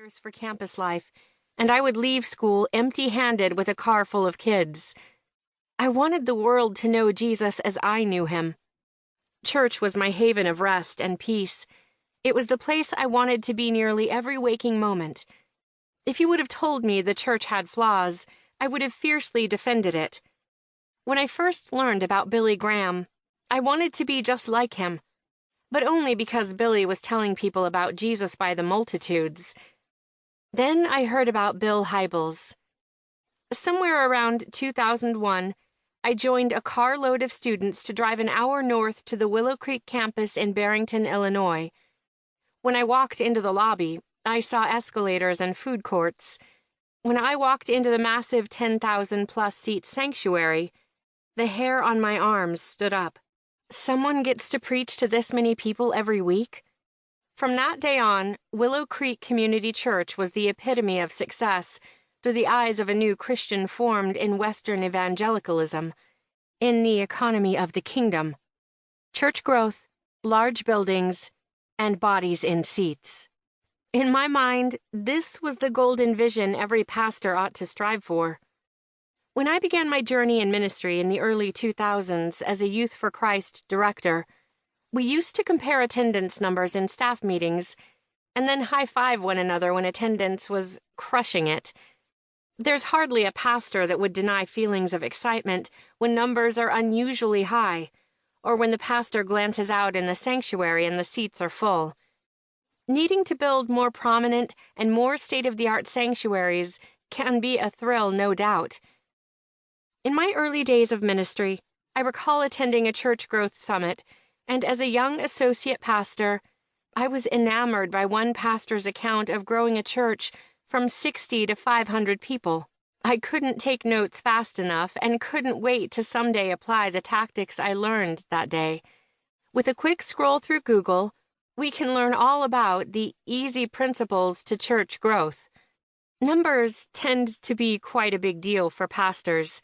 years for campus life, and I would leave school empty-handed with a car full of kids. I wanted the world to know Jesus as I knew him. Church was my haven of rest and peace. It was the place I wanted to be nearly every waking moment. If you would have told me the church had flaws, I would have fiercely defended it. When I first learned about Billy Graham, I wanted to be just like him, but only because Billy was telling people about Jesus by the multitudes. Then I heard about Bill Hybels. Somewhere around 2001, I joined a carload of students to drive an hour north to the Willow Creek campus in Barrington, Illinois. When I walked into the lobby, I saw escalators and food courts. When I walked into the massive 10,000-plus seat sanctuary, the hair on my arms stood up. Someone gets to preach to this many people every week? From that day on, Willow Creek Community Church was the epitome of success through the eyes of a new Christian formed in Western evangelicalism, in the economy of the kingdom. Church growth, large buildings, and bodies in seats. In my mind, this was the golden vision every pastor ought to strive for. When I began my journey in ministry in the early 2000s as a Youth for Christ director, we used to compare attendance numbers in staff meetings and then high-five one another when attendance was crushing it. There's hardly a pastor that would deny feelings of excitement when numbers are unusually high, or when the pastor glances out in the sanctuary and the seats are full. Needing to build more prominent and more state-of-the-art sanctuaries can be a thrill, no doubt. In my early days of ministry, I recall attending a church growth summit, and as a young associate pastor, I was enamored by one pastor's account of growing a church from 60 to 500 people. I couldn't take notes fast enough and couldn't wait to someday apply the tactics I learned that day. With a quick scroll through Google, we can learn all about the easy principles to church growth. Numbers tend to be quite a big deal for pastors.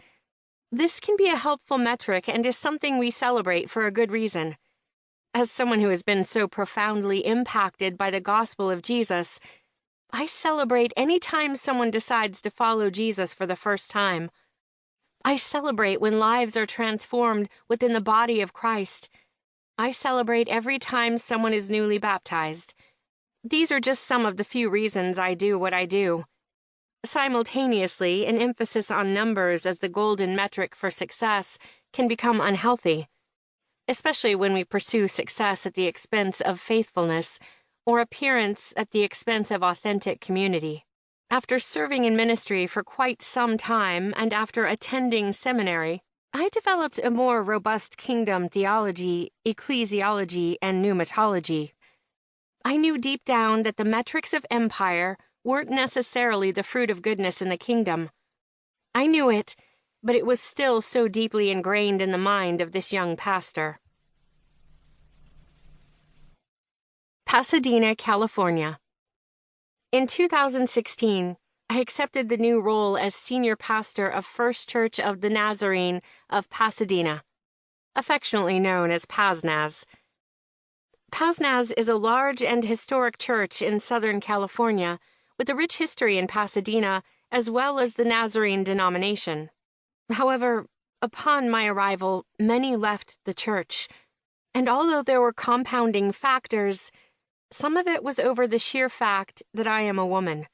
This can be a helpful metric and is something we celebrate for a good reason. As someone who has been so profoundly impacted by the gospel of Jesus, I celebrate any time someone decides to follow Jesus for the first time. I celebrate when lives are transformed within the body of Christ. I celebrate every time someone is newly baptized. These are just some of the few reasons I do what I do. Simultaneously, an emphasis on numbers as the golden metric for success can become unhealthy, especially when we pursue success at the expense of faithfulness or appearance at the expense of authentic community. After serving in ministry for quite some time and after attending seminary, I developed a more robust kingdom theology, ecclesiology, and pneumatology. I knew deep down that the metrics of empire weren't necessarily the fruit of goodness in the kingdom. I knew it, but it was still so deeply ingrained in the mind of this young pastor. Pasadena, California. In 2016, I accepted the new role as senior pastor of First Church of the Nazarene of Pasadena, affectionately known as PASNAZ. PASNAZ is a large and historic church in Southern California with a rich history in Pasadena as well as the Nazarene denomination. However, upon my arrival, many left the church, and although there were compounding factors, some of it was over the sheer fact that I am a woman.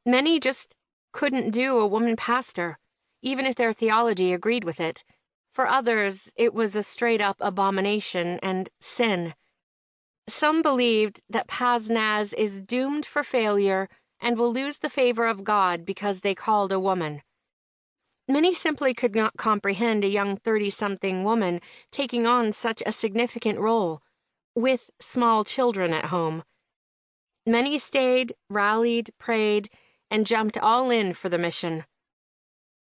Many just couldn't do a woman pastor, even if their theology agreed with it. For others, it was a straight-up abomination and sin. Some believed that PASNAZ is doomed for failure and will lose the favor of God because they called a woman. Many simply could not comprehend a young 30-something woman taking on such a significant role, with small children at home. Many stayed, rallied, prayed, and jumped all in for the mission.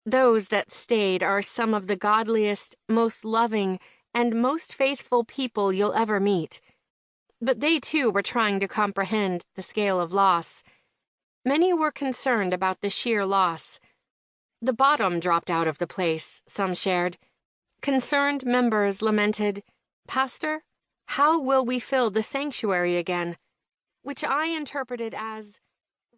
Those that stayed are some of the godliest, most loving, and most faithful people you'll ever meet. But they too were trying to comprehend the scale of loss. Many were concerned about the sheer loss. The bottom dropped out of the place, some shared. Concerned members lamented, "Pastor, how will we fill the sanctuary again?" Which I interpreted as,